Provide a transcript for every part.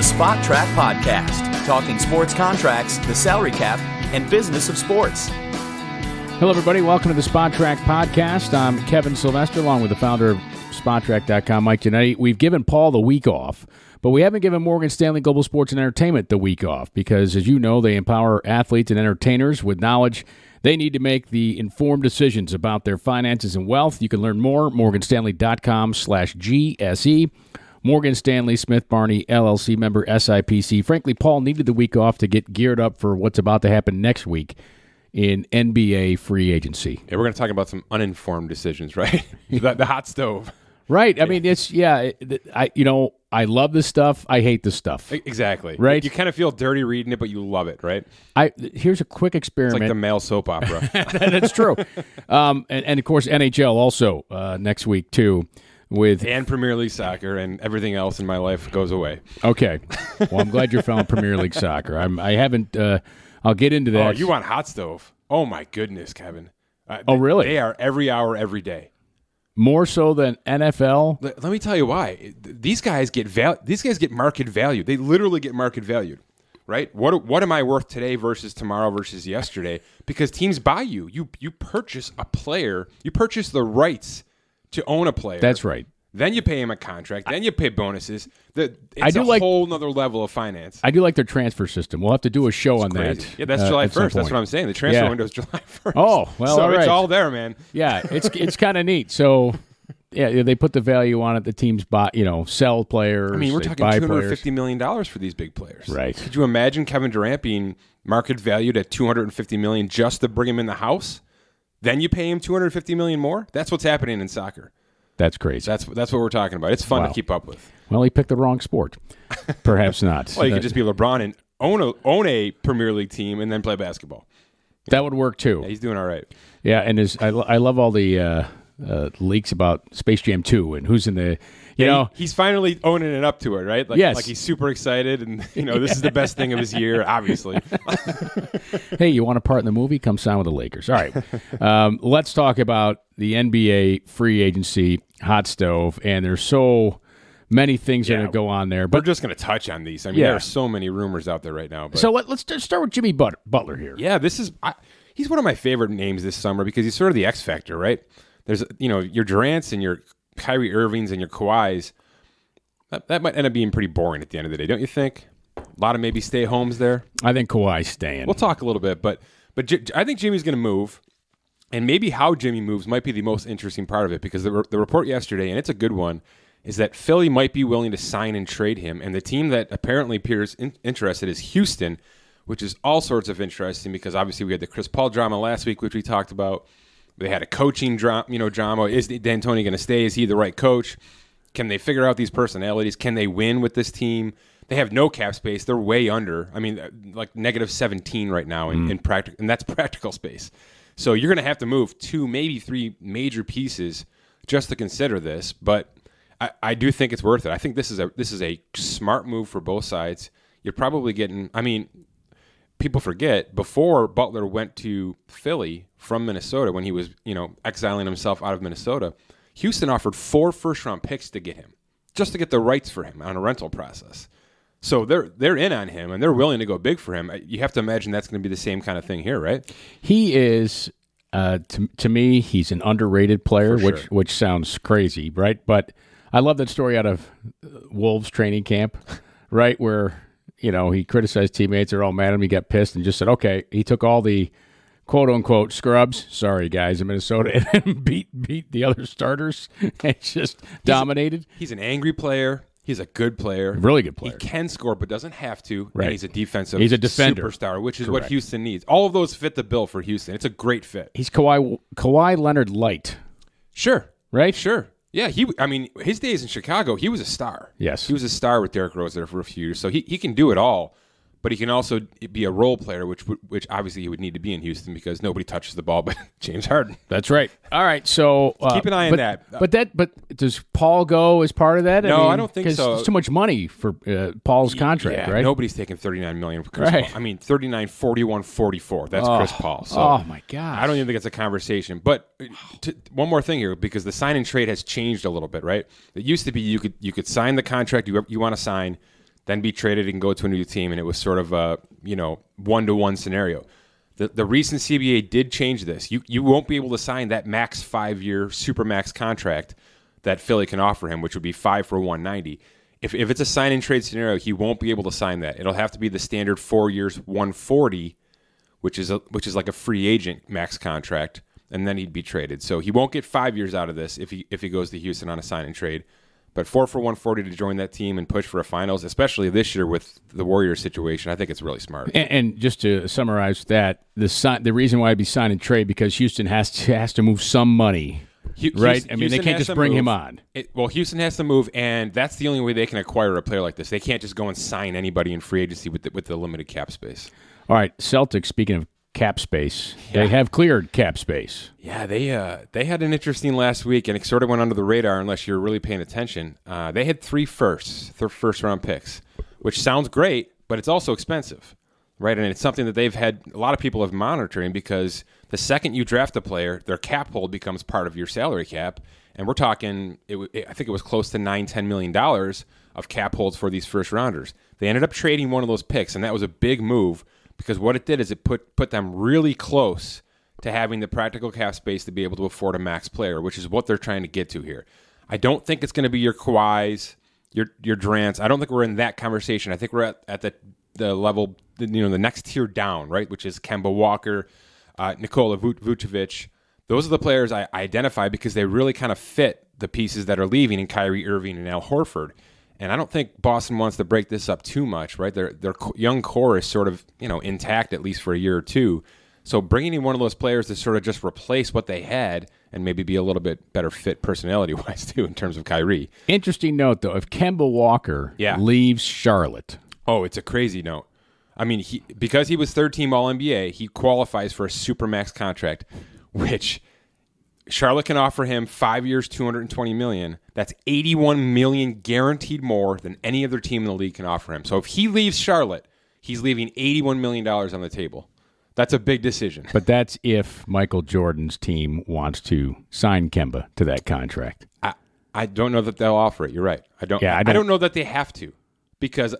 Spot Track Podcast, talking sports contracts, the salary cap, and business of sports. Hello, everybody. Welcome to the Spot Track Podcast. I'm Kevin Sylvester, along with the founder of SpotTrack.com, Mike Giannetti. We've given Paul the week off, but we haven't given Morgan Stanley Global Sports and Entertainment the week off because, as you know, they empower athletes and entertainers with knowledge they need to make the informed decisions about their finances and wealth. You can learn more at morganstanley.com/GSE. Morgan Stanley Smith Barney, LLC member, SIPC. Frankly, Paul needed the week off to get geared up for what's about to happen next week in NBA free agency. Yeah, we're going to talk about some uninformed decisions, right? the hot stove. Right. I mean, it's, I love this stuff. I hate this stuff. Exactly. Right. You kind of feel dirty reading it, but you love it, right? Here's a quick experiment. It's like the male soap opera. That's true. And of course, NHL also next week, too. And Premier League soccer and everything else in my life goes away. Okay. Well, I'm glad you're following Premier League soccer. I haven't. I'll get into that. Oh, you want hot stove? Oh my goodness, Kevin. Oh, really? They are every hour, every day. More so than NFL. Let me tell you why. These guys get market value. They literally get market valued, right? What am I worth today versus tomorrow versus yesterday? Because teams buy you. You purchase a player. You purchase the rights to own a player. That's right. Then you pay him a contract. Then you pay bonoses. It's a whole nother level of finance. I do like their transfer system. We'll have to do a show on crazy. That. Yeah, that's July 1st. That's what I'm saying. The transfer window is July 1st. Oh, well, so all right. It's all there, man. Yeah, it's kind of neat. So, yeah, they put the value on it. The teams buy, sell players. I mean, we're talking $250 million for these big players. Right. Could you imagine Kevin Durant being market valued at $250 million just to bring him in the house? Then you pay him $250 million more? That's what's happening in soccer. That's crazy. That's what we're talking about. It's fun to keep up with. Well, he picked the wrong sport. Perhaps not. Well, you could just be LeBron and own a Premier League team and then play basketball. That would work too. Yeah, he's doing all right. Yeah, and I love all the leaks about Space Jam 2 and who's in the he's finally owning it up to it, right? Yes. Like he's super excited and this is the best thing of his year, obviously. Hey, you want a part in the movie? Come sign with the Lakers. All right. Let's talk about the NBA free agency hot stove, and there's so many things that are going to go on there. But we're just going to touch on these. I mean, there are so many rumors out there right now. But. So let's just start with Jimmy Butler here. Yeah, he's one of my favorite names this summer because he's sort of the X factor, right? There's your Durants and your Kyrie Irvings and your Kawhis. That might end up being pretty boring at the end of the day, don't you think? A lot of maybe stay-homes there. I think Kawhi's staying. We'll talk a little bit, but I think Jimmy's going to move, and maybe how Jimmy moves might be the most interesting part of it because the report yesterday, and it's a good one, is that Philly might be willing to sign and trade him, and the team that apparently appears interested is Houston, which is all sorts of interesting because obviously we had the Chris Paul drama last week, which we talked about. They had a coaching drama. Is D'Antoni going to stay? Is he the right coach? Can they figure out these personalities? Can they win with this team? They have no cap space. They're way under. I mean, like negative 17 right now in practical, and that's practical space. So you're going to have to move 2, maybe 3 major pieces just to consider this. But I do think it's worth it. I think this is a smart move for both sides. You're probably getting. I mean, people forget before Butler went to Philly from Minnesota when he was, exiling himself out of Minnesota, Houston offered 4 first-round picks to get him, just to get the rights for him on a rental process. So they're in on him, and they're willing to go big for him. You have to imagine that's going to be the same kind of thing here, right? He is, to me, he's an underrated player, which sounds crazy, right? But I love that story out of Wolves training camp, right, where he criticized teammates. They're all mad at him. He got pissed and just said, okay. He took all the quote-unquote scrubs, sorry guys, in Minnesota, and beat the other starters and just dominated. He's an angry player. He's a good player. Really good player. He can score but doesn't have to. Right. And he's a defensive defender. Superstar, which is what Houston needs. All of those fit the bill for Houston. It's a great fit. He's Kawhi Leonard light. Sure. Right? Sure. Yeah, his days in Chicago, he was a star. Yes. He was a star with Derrick Rose there for a few years. So he can do it all. But he can also be a role player, which obviously he would need to be in Houston because nobody touches the ball but James Harden. That's right. All right, so keep an eye on that. But does Paul go as part of that? No, I don't think so. It's too much money for Paul's contract, right? Nobody's taking $39 million for Chris right. Paul. I mean, 39, 41, 44. That's Chris Paul. So oh my God! I don't even think it's a conversation. But one more thing here, because the sign and trade has changed a little bit, right? It used to be you could sign the contract you want to sign. then be traded and go to a new team, and it was sort of a 1-to-1 scenario. The recent CBA did change this. You won't be able to sign that max 5-year supermax contract that Philly can offer him, which would be 5 for $190. If it's a sign and trade scenario, he won't be able to sign that. It'll have to be the standard 4 years, $140, which is like a free agent max contract, and then he'd be traded. So he won't get 5 years out of this if he goes to Houston on a sign and trade. But 4 for $140 to join that team and push for a finals, especially this year with the Warriors situation, I think it's really smart. And just to summarize that, the reason why it'd be sign and trade because Houston has to move some money, right? I mean, they can't just bring him on. Houston has to move, and that's the only way they can acquire a player like this. They can't just go and sign anybody in free agency with the limited cap space. All right, Celtics, speaking of cap space, they have cleared cap space. Yeah, they had an interesting last week, and it sort of went under the radar unless you're really paying attention. They had 3 first-round picks, which sounds great, but it's also expensive, right? And it's something that they've had a lot of people have monitoring because the second you draft a player, their cap hold becomes part of your salary cap, and we're talking, I think it was close to $9-10 million of cap holds for these first-rounders. They ended up trading one of those picks, and that was a big move because what it did is it put them really close to having the practical cap space to be able to afford a max player, which is what they're trying to get to here. I don't think it's going to be your Kawhis, your Durants. I don't think we're in that conversation. I think we're at the level, the next tier down, right, which is Kemba Walker, Nikola Vucevic. Those are the players I identify because they really kind of fit the pieces that are leaving in Kyrie Irving and Al Horford. And I don't think Boston wants to break this up too much, right? Their young core is sort of intact at least for a year or two. So bringing in one of those players to sort of just replace what they had and maybe be a little bit better fit personality-wise too in terms of Kyrie. Interesting note, though, if Kemba Walker leaves Charlotte. Oh, it's a crazy note. I mean, because he was third-team All-NBA, he qualifies for a Supermax contract, which Charlotte can offer him 5 years, $220 million. That's $81 million guaranteed more than any other team in the league can offer him. So if he leaves Charlotte, he's leaving $81 million on the table. That's a big decision. But that's if Michael Jordan's team wants to sign Kemba to that contract. I don't know that they'll offer it. You're right. I don't know that they have to because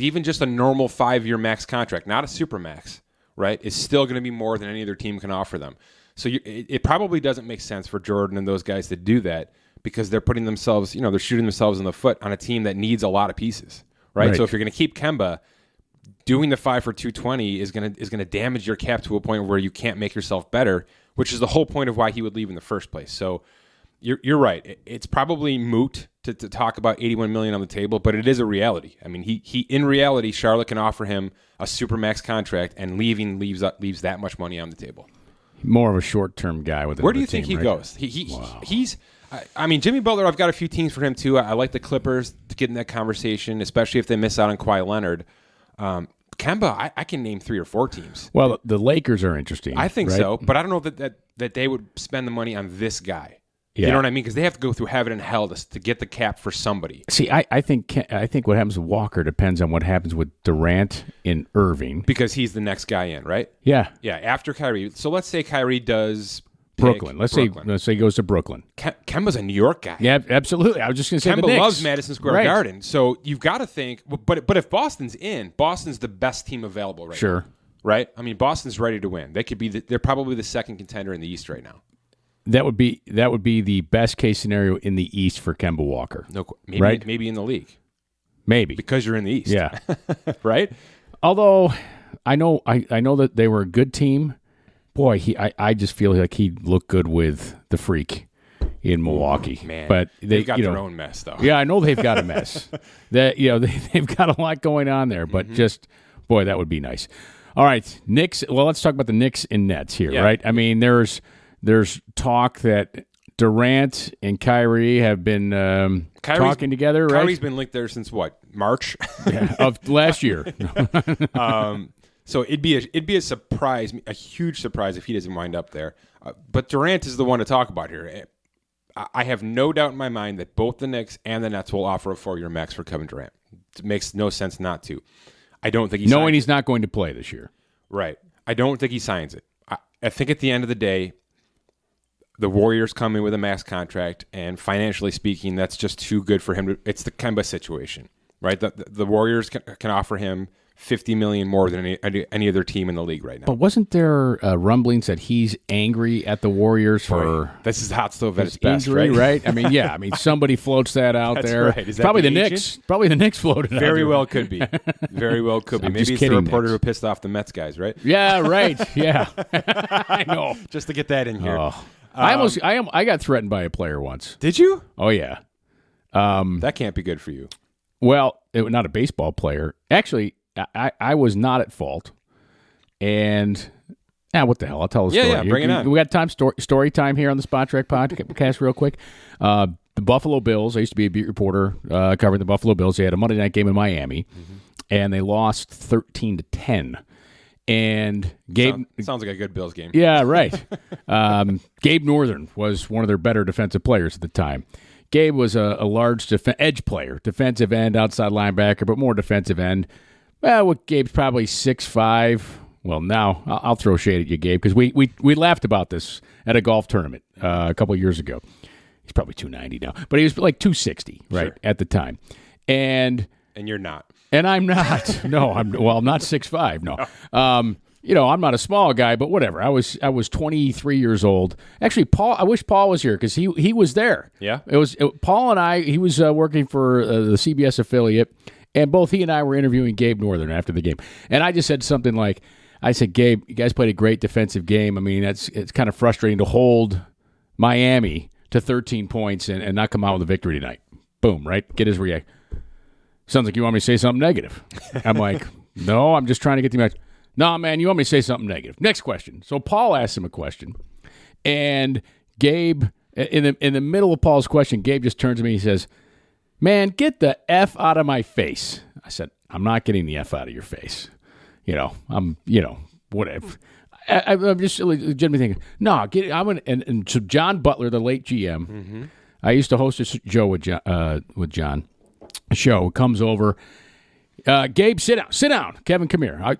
even just a normal 5-year max contract, not a super max, right, is still going to be more than any other team can offer them. So it probably doesn't make sense for Jordan and those guys to do that because they're putting themselves, they're shooting themselves in the foot on a team that needs a lot of pieces, right? So if you're going to keep Kemba, doing the 5 for $220 is going to damage your cap to a point where you can't make yourself better, which is the whole point of why he would leave in the first place. So you're right. It's probably moot to talk about $81 million on the table, but it is a reality. I mean, he in reality, Charlotte can offer him a supermax contract, and leaves that much money on the table. More of a short-term guy with. Where do you think he goes? He's. I mean, Jimmy Butler. I've got a few teams for him too. I like the Clippers to get in that conversation, especially if they miss out on Kawhi Leonard. Kemba, I can name 3 or 4 teams. Well, the Lakers are interesting. I think right? so, but I don't know that they would spend the money on this guy. Yeah. You know what I mean? Because they have to go through heaven and hell to get the cap for somebody. See, I think what happens with Walker depends on what happens with Durant and Irving. Because he's the next guy in, right? Yeah. Yeah, after Kyrie. So let's say Kyrie does Brooklyn. Let's say he goes to Brooklyn. Kemba's a New York guy. Yeah, absolutely. I was just going to say Kemba loves Madison Square Garden. So you've got to think, but if Boston's in, Boston's the best team available right now. Sure. Right? I mean, Boston's ready to win. They're probably the second contender in the East right now. That would be the best case scenario in the East for Kemba Walker. No, maybe, right? Maybe in the league. Maybe because you're in the East. Yeah, right. Although I know that they were a good team. Boy, I just feel like he'd look good with the Freak in Milwaukee. Man, but they've got their own mess though. Yeah, I know they've got a mess. They've got a lot going on there. But just boy, that would be nice. All right, Knicks. Well, let's talk about the Knicks and Nets here, right? I mean, there's talk that Durant and Kyrie have been talking together, right? Kyrie's been linked there since what, March of last year. So it'd be a surprise, a huge surprise if he doesn't wind up there. But Durant is the one to talk about here. I have no doubt in my mind that both the Knicks and the Nets will offer a 4-year max for Kevin Durant. It makes no sense not to. I don't think knowing he's not going to play this year. Right. I don't think he signs it. I think at the end of the day, the Warriors come in with a max contract, and financially speaking, that's just too good for him. It's the Kemba situation. right? The Warriors can offer him $50 million more than any other team in the league right now. But wasn't there rumblings that he's angry at the Warriors for this is hot stove at its best, injury, right? I mean, yeah. I mean, somebody floats that out That's there. right. Is that Probably the the agent? Knicks. Probably the Knicks floated it out. Very well could be. Very well could be. I'm Maybe just it's the kidding, reporter Knicks. who pissed off the Mets guys, right? Yeah, right. Yeah, I know. Just to get that in here. Oh. I got threatened by a player once. Did you? Oh yeah. That can't be good for you. Well, not a baseball player. Actually, I was not at fault. And what the hell? I'll tell the story. Yeah, bring it on. We got time story time here on the Spot Track podcast real quick. The Buffalo Bills, I used to be a beat reporter covering the Buffalo Bills. They had a Monday night game in Miami, and they lost 13-10. And Gabe sounds like a good Bills game. Yeah, right. Gabe Northern was one of their better defensive players at the time. Gabe was a large edge player, defensive end, outside linebacker, but more defensive end. Well, Gabe's probably 6'5". Well, now I'll throw shade at you, Gabe, because we laughed about this at a golf tournament a couple of years ago. He's probably 290 now, but he was like 260 right at the time. And you're not. And I'm not. No, I'm not 6'5". No. I'm not a small guy, but whatever. I was 23 years old. Actually, I wish Paul was here because he was there. Yeah. Paul and I. He was working for the CBS affiliate, and both he and I were interviewing Gabe Northern after the game. And I just said something like, I said, Gabe, you guys played a great defensive game. I mean, it's kind of frustrating to hold Miami to 13 points and not come out with a victory tonight. Boom, right? Get his react. Sounds like you want me to say something negative. I'm like, no, I'm just trying to get the match. No, man, you want me to say something negative. Next question. So Paul asked him a question, and Gabe, in the middle of Paul's question, Gabe just turns to me and he says, man, get the F out of my face. I said, I'm not getting the F out of your face. Whatever. I'm just legitimately thinking, no, and so John Butler, the late GM, I used to host a show with John. Show comes over. Gabe, sit down. Kevin, come here.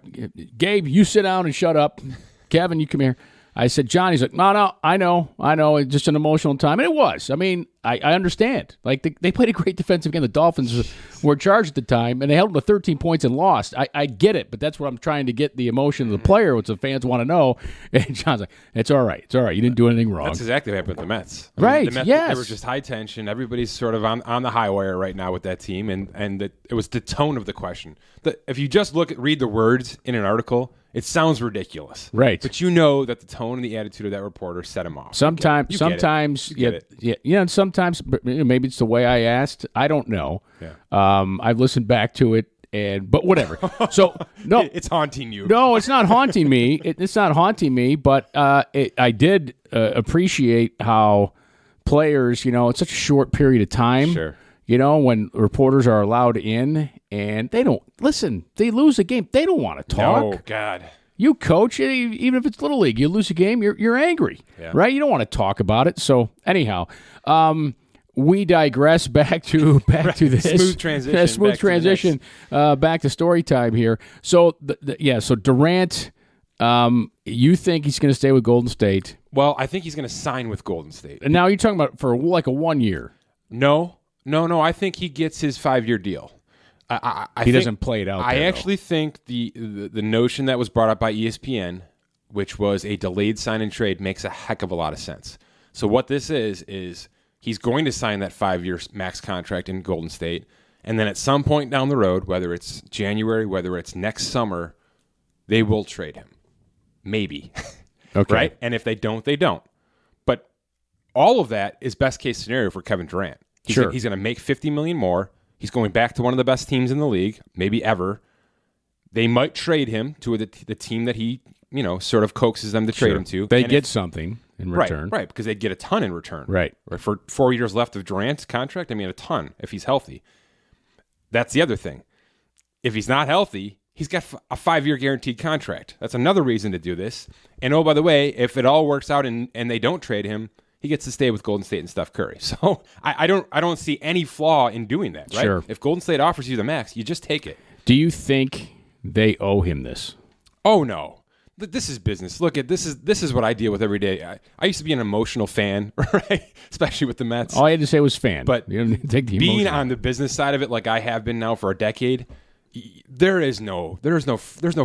Gabe, you sit down and shut up. Kevin, you come here. I said, John. He's like, no, I know. It's just an emotional time. And it was. I mean, I understand. Like, they played a great defensive game. The Dolphins were charged at the time, and they held them to 13 points and lost. I get it, but that's what I'm trying to get the emotion of the player, which the fans want to know. And John's like, it's all right. You didn't do anything wrong. That's exactly what happened with the Mets. Right, the Mets, yes. They were just high tension. Everybody's sort of on the high wire right now with that team, and it was the tone of the question. If you just read the words in an article, it sounds ridiculous. Right. But you know that the tone and the attitude of that reporter set him off. Sometimes, sometimes maybe it's the way I asked. I don't know. Yeah. I've listened back to it, but whatever. So no, it's haunting you. No, it's not haunting me. It's not haunting me, but I did appreciate how players, it's such a short period of time. Sure. When reporters are allowed in and they don't listen, they lose a game. They don't want to talk. Oh, God. You coach, even if it's Little League, you lose a game, you're angry, right? You don't want to talk about it. So anyhow, we digress back to this smooth transition. Smooth transition. Back to story time here. So so Durant, you think he's going to stay with Golden State? Well, I think he's going to sign with Golden State. And now you're talking about for like a 1 year. No. I think he gets his 5-year deal. He doesn't play it out. I actually think the notion that was brought up by ESPN, which was a delayed sign and trade, makes a heck of a lot of sense. So what this is he's going to sign that 5-year max contract in Golden State, and then at some point down the road, whether it's January, whether it's next summer, they will trade him. Maybe. Okay. Right? And if they don't, they don't. But all of that is best case scenario for Kevin Durant. He's going to make $50 million more. He's going back to one of the best teams in the league, maybe ever. They might trade him to the team that he, sort of coaxes them to trade him to. They get something in return. Right, because they'd get a ton in return. Right. For 4 years left of Durant's contract, a ton if he's healthy. That's the other thing. If he's not healthy, he's got a 5-year guaranteed contract. That's another reason to do this. And oh, by the way, if it all works out and they don't trade him, he gets to stay with Golden State and Steph Curry. So I don't see any flaw in doing that, right? Sure. If Golden State offers you the max, you just take it. Do you think they owe him this? Oh, no. this is business. Look, this is what I deal with every day. I used to be an emotional fan, right? Especially with the Mets. All I had to say was fan. But you don't take the being emotion. on the business side of it, like I have been now for a decade, there's no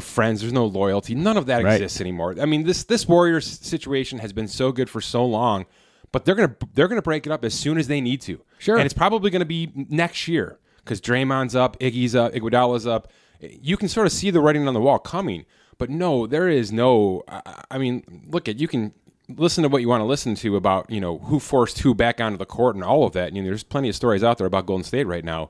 friends, there's no loyalty. None of that exists anymore. I mean, this Warriors situation has been so good for so long, but they're gonna break it up as soon as they need to. Sure. And it's probably gonna be next year because Draymond's up, Iggy's up, Iguodala's up. You can sort of see the writing on the wall coming. But no, there is no. I mean, you can listen to what you want to listen to about who forced who back onto the court and all of that. There's plenty of stories out there about Golden State right now.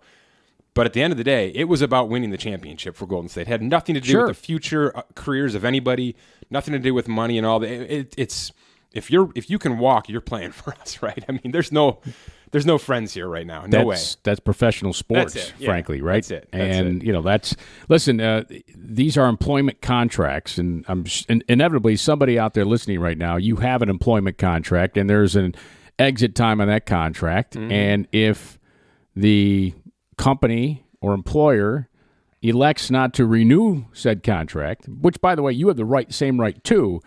But at the end of the day, it was about winning the championship for Golden State. It had nothing to do with the future careers of anybody. Nothing to do with money and all that. It's if you can walk, you're playing for us, right? I mean, there's no friends here right now. No way. That's professional sports, frankly, right? That's it. Listen. These are employment contracts, and inevitably somebody out there listening right now, you have an employment contract, and there's an exit time on that contract, and if the company or employer elects not to renew said contract, which, by the way, you have the same right to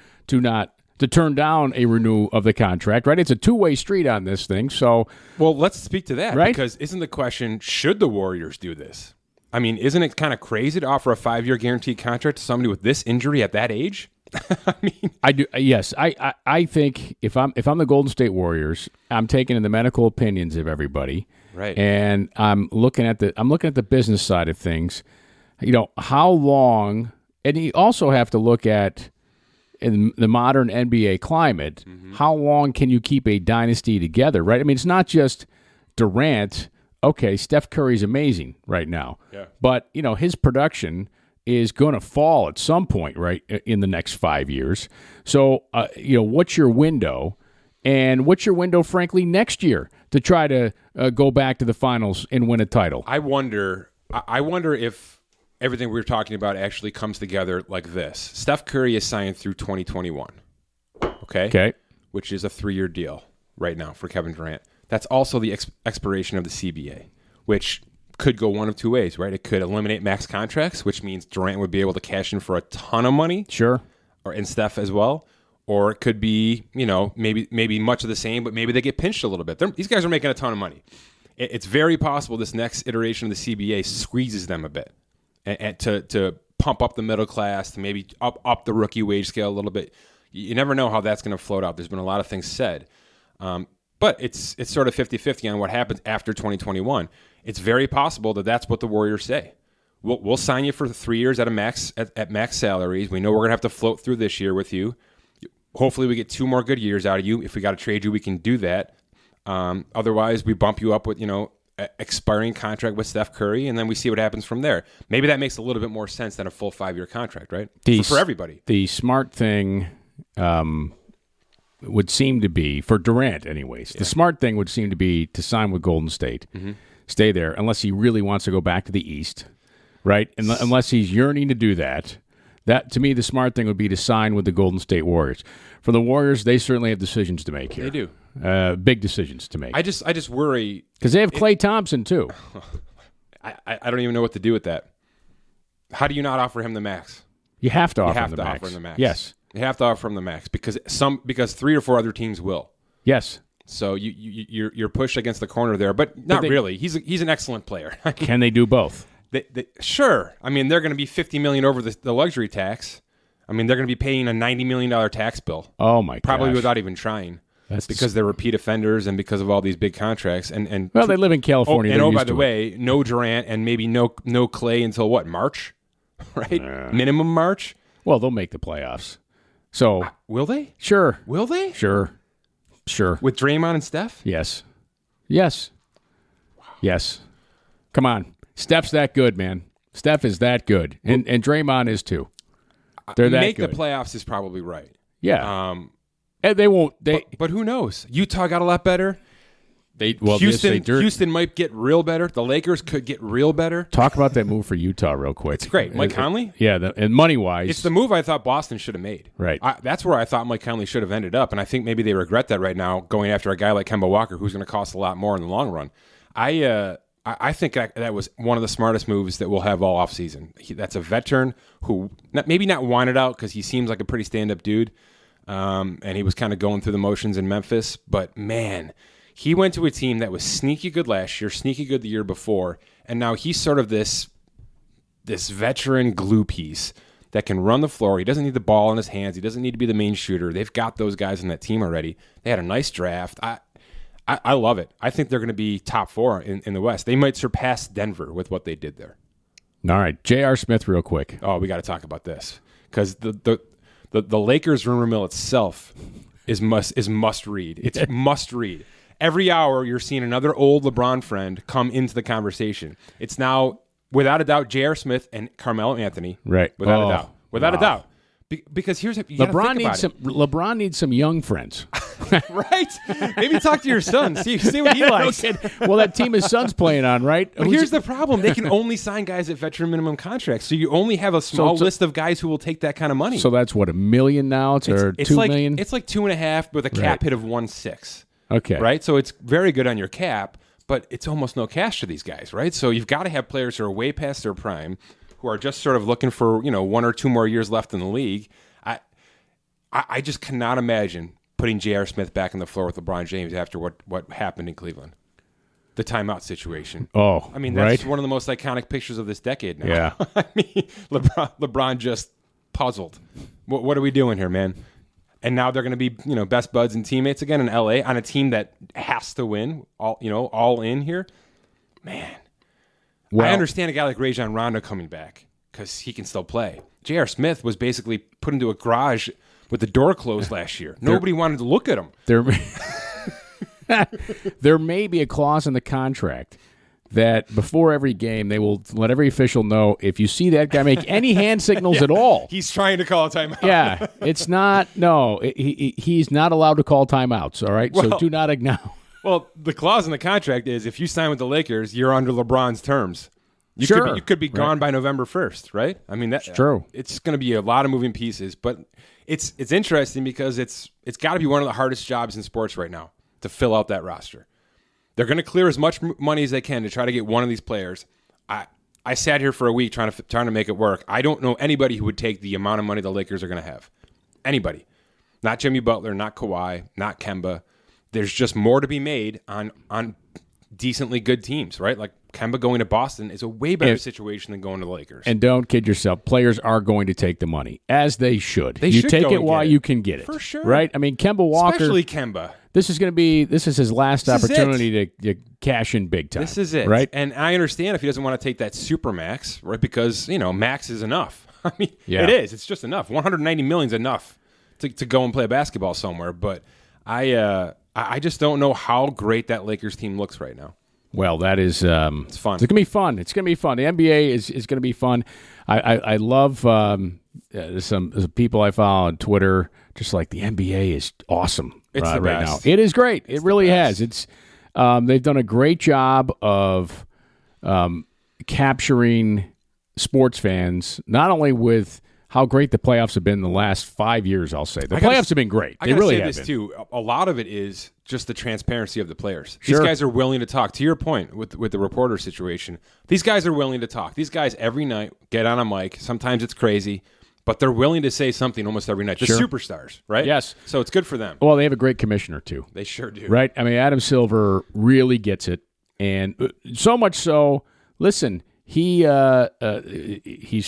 turn down a renewal of the contract, right? It's a two-way street on this thing. So, well, let's speak to that, right? Because isn't the question, should the Warriors do this? I mean, isn't it kind of crazy to offer a 5-year guaranteed contract to somebody with this injury at that age? I mean, I do. Yes, I think if I'm the Golden State Warriors, I'm taking in the medical opinions of everybody, right? And I'm looking at the business side of things. How long, and you also have to look at, in the modern NBA climate, how long can you keep a dynasty together, right? I mean, it's not just Durant. Okay, Steph Curry's amazing right now. Yeah. But, his production is going to fall at some point, right, in the next 5 years. So, what's your window? And what's your window, frankly, next year to try to go back to the finals and win a title? I wonder if everything we were talking about actually comes together like this. Steph Curry is signed through 2021, okay? Which is a 3-year deal right now for Kevin Durant. That's also the expiration of the CBA, which could go one of two ways, right? It could eliminate max contracts, which means Durant would be able to cash in for a ton of money. Sure. And Steph as well. Or it could be, maybe much of the same, but maybe they get pinched a little bit. These guys are making a ton of money. It's very possible this next iteration of the CBA squeezes them a bit. And to pump up the middle class, to maybe up the rookie wage scale a little bit. You never know how that's going to float out. There's been a lot of things said. But it's sort of 50-50 on what happens after 2021. It's very possible that that's what the Warriors say. We'll sign you for 3 years at max salaries. We know we're going to have to float through this year with you. Hopefully we get 2 more good years out of you. If we got to trade you, we can do that. Otherwise, we bump you up with, expiring contract with Steph Curry, and then we see what happens from there. Maybe that makes a little bit more sense than a full 5-year contract, right? For everybody. The smart thing would seem to be, for Durant anyways, the smart thing would seem to be to sign with Golden State, stay there, unless he really wants to go back to the East, right? Unless he's yearning to do that. That, to me, the smart thing would be to sign with the Golden State Warriors. For the Warriors, they certainly have decisions to make here. They do. Big decisions to make. I just worry. Because they have Klay Thompson, too. I don't even know what to do with that. How do you not offer him the max? You have to offer him the max. Yes. You have to offer him the max because 3 or 4 other teams will. Yes. So you're pushed against the corner there, but not really. He's an excellent player. Can they do both? Sure. I mean, they're going to be $50 million over the luxury tax. I mean, they're going to be paying a $90 million tax bill. Oh my god! Probably without even trying. That's because they're repeat offenders and because of all these big contracts. And well, they live in California. By the way, no Durant and maybe no Klay until what, March? Right? Minimum March. Well, they'll make the playoffs. So will they? Sure. Will they? Sure. With Draymond and Steph? Yes. Wow. Yes. Come on. Steph's that good, man. Steph is that good. And Draymond is too. They're that good. Make the playoffs is probably right. Yeah. And they won't. But who knows? Utah got a lot better. Houston Houston might get real better. The Lakers could get real better. Talk about that move for Utah real quick. It's great. Mike Conley? Yeah, and money-wise. It's the move I thought Boston should have made. Right. That's where I thought Mike Conley should have ended up, and I think maybe they regret that right now, going after a guy like Kemba Walker, who's going to cost a lot more in the long run. I I think that was one of the smartest moves that we'll have all offseason. That's a veteran who maybe not wanted out because he seems like a pretty stand-up dude, and he was kind of going through the motions in Memphis. But, man, he went to a team that was sneaky good last year, sneaky good the year before, and now he's sort of this veteran glue piece that can run the floor. He doesn't need the ball in his hands. He doesn't need to be the main shooter. They've got those guys in that team already. They had a nice draft. I love it. I think they're going to be top 4 in the West. They might surpass Denver with what they did there. All right, J.R. Smith real quick. Oh, we got to talk about this because the Lakers rumor mill itself is must read. It's must read. Every hour you're seeing another old LeBron friend come into the conversation. It's now, without a doubt, J.R. Smith and Carmelo Anthony. Right. Without a doubt. Without a doubt. Because here's LeBron needs some young friends. Right? Maybe talk to your son. See what he likes. Well, that team his son's playing on, right? But here's the problem. They can only sign guys at veteran minimum contracts. So you only have a small list of guys who will take that kind of money. So that's what, $1 million now? It's $2 million? It's like 2.5 with a cap hit of 1.6. Okay. Right? So it's very good on your cap, but it's almost no cash to these guys, right? So you've got to have players who are way past their prime, who are just sort of looking for, 1 or 2 more years left in the league. I just cannot imagine putting J.R. Smith back on the floor with LeBron James after what happened in Cleveland. The timeout situation. Oh, I mean, that's one of the most iconic pictures of this decade now. Yeah. I mean, LeBron just puzzled. What are we doing here, man? And now they're going to be, best buds and teammates again in L.A. on a team that has to win, all in here. Man. Well, I understand a guy like Rajon Rondo coming back because he can still play. J.R. Smith was basically put into a garage with the door closed last year. Nobody wanted to look at him. There may be a clause in the contract that before every game they will let every official know if you see that guy make any hand signals at all. He's trying to call a timeout. Yeah, it's not. No, he's not allowed to call timeouts. All right, so do not acknowledge. Well, the clause in the contract is if you sign with the Lakers, you're under LeBron's terms. You could be gone by November 1st, right? I mean, that's true. It's going to be a lot of moving pieces, but it's interesting because it's got to be one of the hardest jobs in sports right now to fill out that roster. They're going to clear as much money as they can to try to get one of these players. I sat here for a week trying to make it work. I don't know anybody who would take the amount of money the Lakers are going to have. Anybody. Not Jimmy Butler, not Kawhi, not Kemba. There's just more to be made on decently good teams, right? Like Kemba going to Boston is a way better situation than going to the Lakers. And don't kid yourself. Players are going to take the money, as they should. You take it while you can get it. For sure. Right? I mean, Kemba Walker. Especially Kemba. This is his last opportunity to cash in big time. This is it. Right? And I understand if he doesn't want to take that super max, right? Because, max is enough. I mean, It is. It's just enough. $190 million is enough to go and play basketball somewhere. But I just don't know how great that Lakers team looks right now. Well, that is it's fun. It's gonna be fun. It's gonna be fun. The NBA is gonna be fun. I love some people I follow on Twitter. Just like the NBA is awesome. It's the right best. now. It is great. It really has. It's they've done a great job of capturing sports fans, not only with how great the playoffs have been the last 5 years, I'll say. The playoffs have been great. They really have been. Too. A lot of it is just the transparency of the players. Sure. These guys are willing to talk. To your point with the reporter situation, these guys are willing to talk. These guys every night get on a mic. Sometimes it's crazy, but they're willing to say something almost every night. The superstars, right? Yes. So it's good for them. Well, they have a great commissioner, too. They sure do. Right? I mean, Adam Silver really gets it. And so much so, listen, he's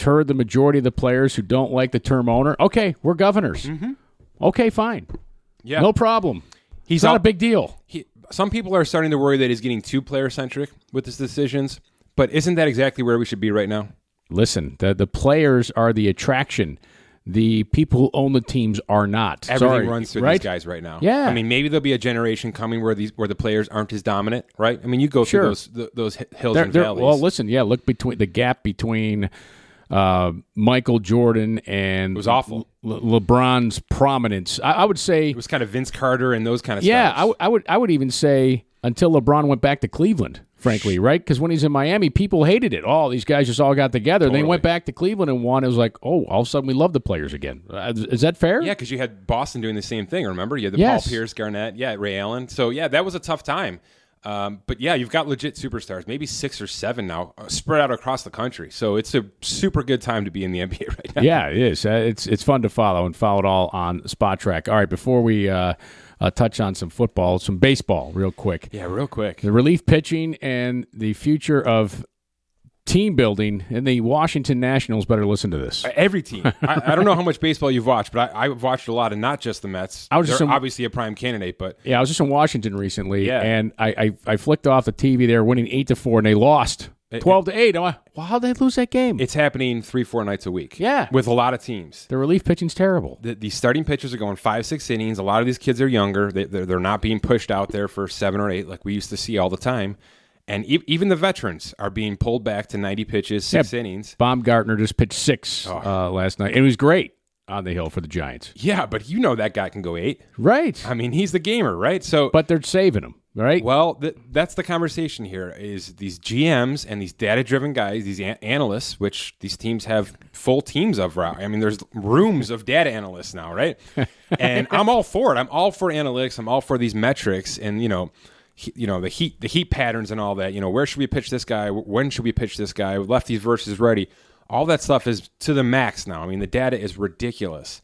heard the majority of the players who don't like the term owner. Okay, we're governors. Mm-hmm. Okay, fine. Yeah. No problem. It's not a big deal. Some people are starting to worry that he's getting too player-centric with his decisions, but isn't that exactly where we should be right now? Listen, the players are the attraction. The people who own the teams are not. Everything runs through these guys right now. Yeah. I mean, maybe there'll be a generation coming where the players aren't as dominant, right? I mean, you go through those hills and valleys. Well, listen, look between the gap between Michael Jordan and it was awful. LeBron's prominence. I would say it was kind of Vince Carter and those kind of stuff. stuff. Yeah, I would even say until LeBron went back to Cleveland. Frankly, right? Because when he's in Miami, people hated it. Oh, these guys just all got together. Totally. They went back to Cleveland and won. It was like, oh, all of a sudden we love the players again. Is that fair? Yeah, because you had Boston doing the same thing, remember? You had Paul Pierce, Garnett, Ray Allen. So, that was a tough time. But yeah, you've got legit superstars, maybe 6 or 7 now, spread out across the country. So it's a super good time to be in the NBA right now. Yeah, it is. It's fun to follow and follow it all on Spot Track. All right, before we touch on some football, some baseball real quick. Yeah, real quick. The relief pitching and the future of team building, and the Washington Nationals better listen to this. Every team. I don't know how much baseball you've watched, but I've watched a lot, and not just the Mets. They're obviously a prime candidate, but yeah, I was just in Washington recently, and I flicked off the TV. They were winning 8-4, and they lost 12-8. I'm like, well, how'd they lose that game? It's happening 3-4 nights a week. Yeah, with a lot of teams. The relief pitching's terrible. The starting pitchers are going 5-6 innings. A lot of these kids are younger. They're not being pushed out there for 7 or 8 like we used to see all the time. And even the veterans are being pulled back to 90 pitches, 6 innings. Baumgartner just pitched 6 last night. It was great on the hill for the Giants. Yeah, but you know that guy can go 8. Right. I mean, he's the gamer, right? But they're saving him, right? Well, that's the conversation here is these GMs and these data-driven guys, these analysts, which these teams have full teams of. I mean, there's rooms of data analysts now, right? And I'm all for it. I'm all for analytics. I'm all for these metrics and, the heat patterns and all that. Where should we pitch this guy? When should we pitch this guy? Lefties versus righty. All that stuff is to the max now. I mean, the data is ridiculous.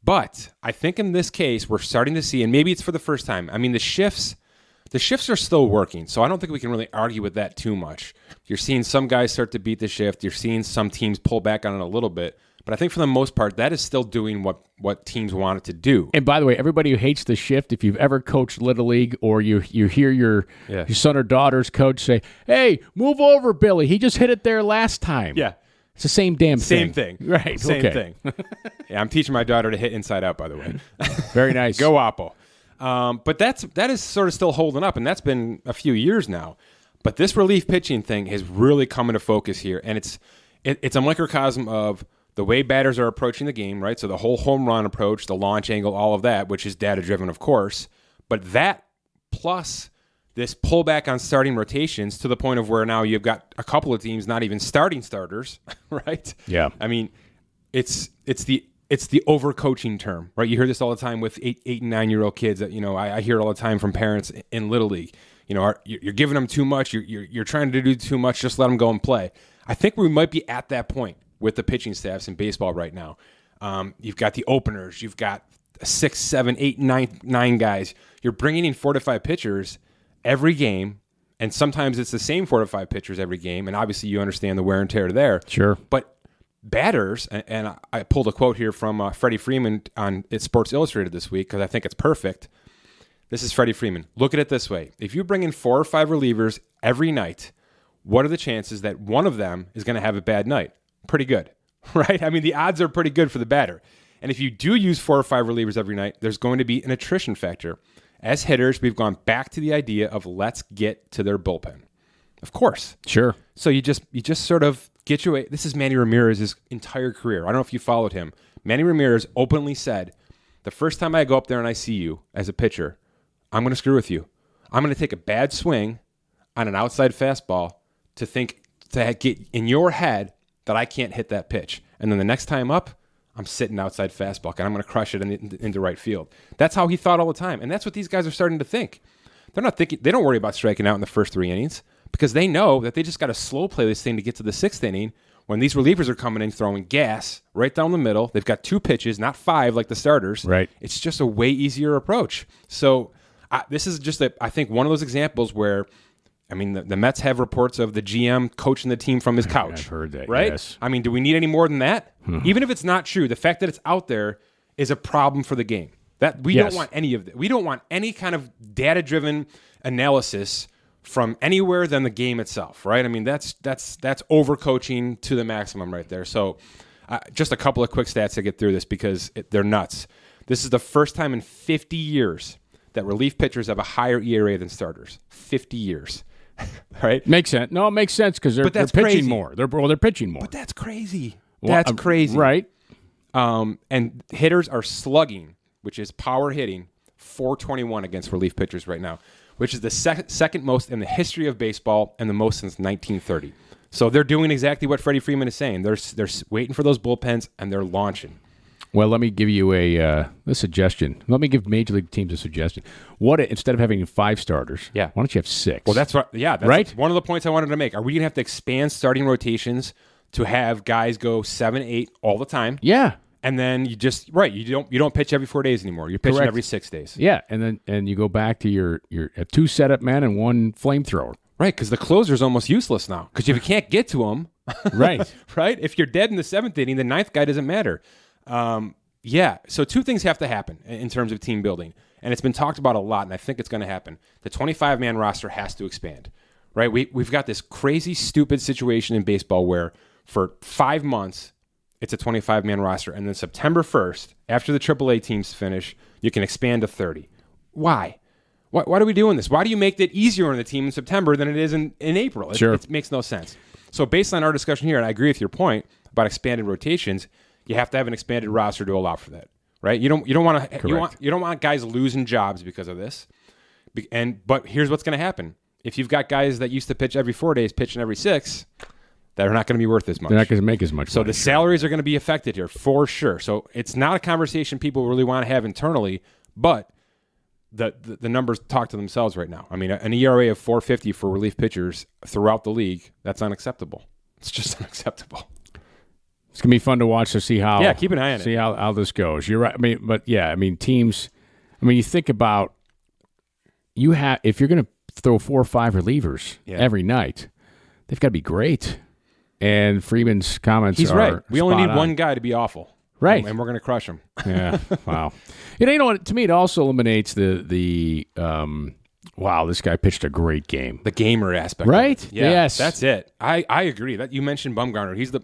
But I think in this case, we're starting to see, and maybe it's for the first time. I mean, the shifts are still working, so I don't think we can really argue with that too much. You're seeing some guys start to beat the shift. You're seeing some teams pull back on it a little bit. But I think for the most part, that is still doing what teams want it to do. And by the way, everybody who hates the shift, if you've ever coached Little League or you hear your son or daughter's coach say, "Hey, move over, Billy. He just hit it there last time." Yeah. It's the same damn thing. Same thing. Right. Same thing. Yeah, I'm teaching my daughter to hit inside out, by the way. Very nice. Go Oppo. But that is sort of still holding up, and that's been a few years now. But this relief pitching thing has really come into focus here, and it's a microcosm of the way batters are approaching the game, right? So the whole home run approach, the launch angle, all of that, which is data-driven, of course. But that plus this pullback on starting rotations to the point of where now you've got a couple of teams not even starting starters, right? Yeah. I mean, it's the overcoaching term, right? You hear this all the time with 8 and 9-year-old kids. That I hear it all the time from parents in Little League. You're giving them too much. You're trying to do too much. Just let them go and play. I think we might be at that point with the pitching staffs in baseball right now. You've got the openers. You've got 6, 7, 8, 9 guys. You're bringing in 4 to 5 pitchers every game, and sometimes it's the same 4 to 5 pitchers every game, and obviously you understand the wear and tear there. Sure. But batters, and I pulled a quote here from Freddie Freeman on Sports Illustrated this week because I think it's perfect. This is Freddie Freeman. Look at it this way. If you bring in 4 or 5 relievers every night, what are the chances that one of them is going to have a bad night? Pretty good, right? I mean, the odds are pretty good for the batter. And if you do use 4 or 5 relievers every night, there's going to be an attrition factor. As hitters, we've gone back to the idea of let's get to their bullpen. Of course. Sure. So you just sort of get your way. This is Manny Ramirez's entire career. I don't know if you followed him. Manny Ramirez openly said, the first time I go up there and I see you as a pitcher, I'm going to screw with you. I'm going to take a bad swing on an outside fastball to get in your head that I can't hit that pitch. And then the next time up, I'm sitting outside fastball, and I'm going to crush it into right field. That's how he thought all the time. And that's what these guys are starting to think. They're not thinking. They don't worry about striking out in the first 3 innings because they know that they just got to slow play this thing to get to the 6th inning when these relievers are coming in throwing gas right down the middle. They've got 2 pitches, not 5 like the starters. Right. It's just a way easier approach. So this is just, I think, one of those examples where, I mean, the Mets have reports of the GM coaching the team from his couch. I've heard that, right? Yes. I mean, do we need any more than that? Even if it's not true, the fact that it's out there is a problem for the game. That we don't want any of that. We don't want any kind of data-driven analysis from anywhere than the game itself, right? I mean, that's overcoaching to the maximum right there. So just a couple of quick stats to get through this because they're nuts. This is the first time in 50 years that relief pitchers have a higher ERA than starters. 50 years. Right? Makes sense. No, it makes sense because they're pitching crazy. more. They're pitching more. But that's crazy. That's crazy. Right. And hitters are slugging, which is power hitting, 421 against relief pitchers right now, which is the second most in the history of baseball and the most since 1930. So they're doing exactly what Freddie Freeman is saying. They're waiting for those bullpens, and they're launching. Well, let me give you a suggestion. Let me give Major League teams a suggestion. Instead of having 5 starters, why don't you have 6? Well, that's right. One of the points I wanted to make. Are we going to have to expand starting rotations to have guys go 7, 8 all the time? Yeah. And then you don't pitch every 4 days anymore. You're pitching every 6 days. Yeah, and you go back to your 2 setup men and 1 flamethrower. Right, because the closer's almost useless now. Because if you can't get to him, right, if you're dead in the 7th inning, the 9th guy doesn't matter. So 2 things have to happen in terms of team building, and it's been talked about a lot, and I think it's going to happen. The 25-man roster has to expand. Right, we've got this crazy, stupid situation in baseball where for 5 months it's a 25-man roster, and then September 1st, after the AAA teams finish, you can expand to 30. Why? Why are we doing this? Why do you make it easier on the team in September than it is in April? It makes no sense. So based on our discussion here, and I agree with your point about expanded rotations, you have to have an expanded roster to allow for that, right? You don't want guys losing jobs because of this. But here's what's going to happen: if you've got guys that used to pitch every 4 days pitching every 6, they're not going to be worth as much. They're not going to make as much. So the salaries are going to be affected here for sure. So it's not a conversation people really want to have internally, but the numbers talk to themselves right now. I mean, an ERA of 4.50 for relief pitchers throughout the league, that's unacceptable. It's just unacceptable. It's gonna be fun to watch to see how. Yeah, keep an eye on it. See how this goes. You're right. Teams. You think about if you're gonna throw 4 or 5 relievers every night, they've got to be great. And Freeman's comments He's are right. We only need on. one guy to be awful. Right. And we're going to crush him. Yeah. Wow. You know what? To me, it also eliminates the wow, this guy pitched a great game. The gamer aspect. Right? Yeah, yes. That's it. I agree. That you mentioned Bumgarner. He's the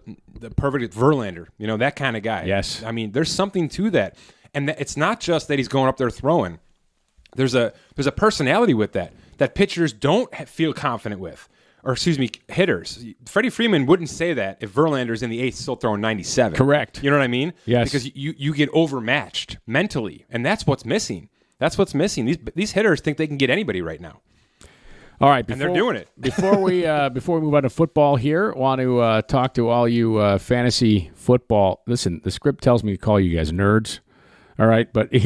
perfect Verlander. That kind of guy. Yes. I mean, there's something to that. And it's not just that he's going up there throwing. There's a personality with that pitchers don't feel confident with. Or, hitters. Freddie Freeman wouldn't say that if Verlander's in the 8th still throwing 97. Correct. You know what I mean? Yes. Because you get overmatched mentally, and that's what's missing. These hitters think they can get anybody right now. All right. And they're doing it. before we move on to football here, I want to talk to all you fantasy football. Listen, the script tells me to call you guys nerds. All right, but we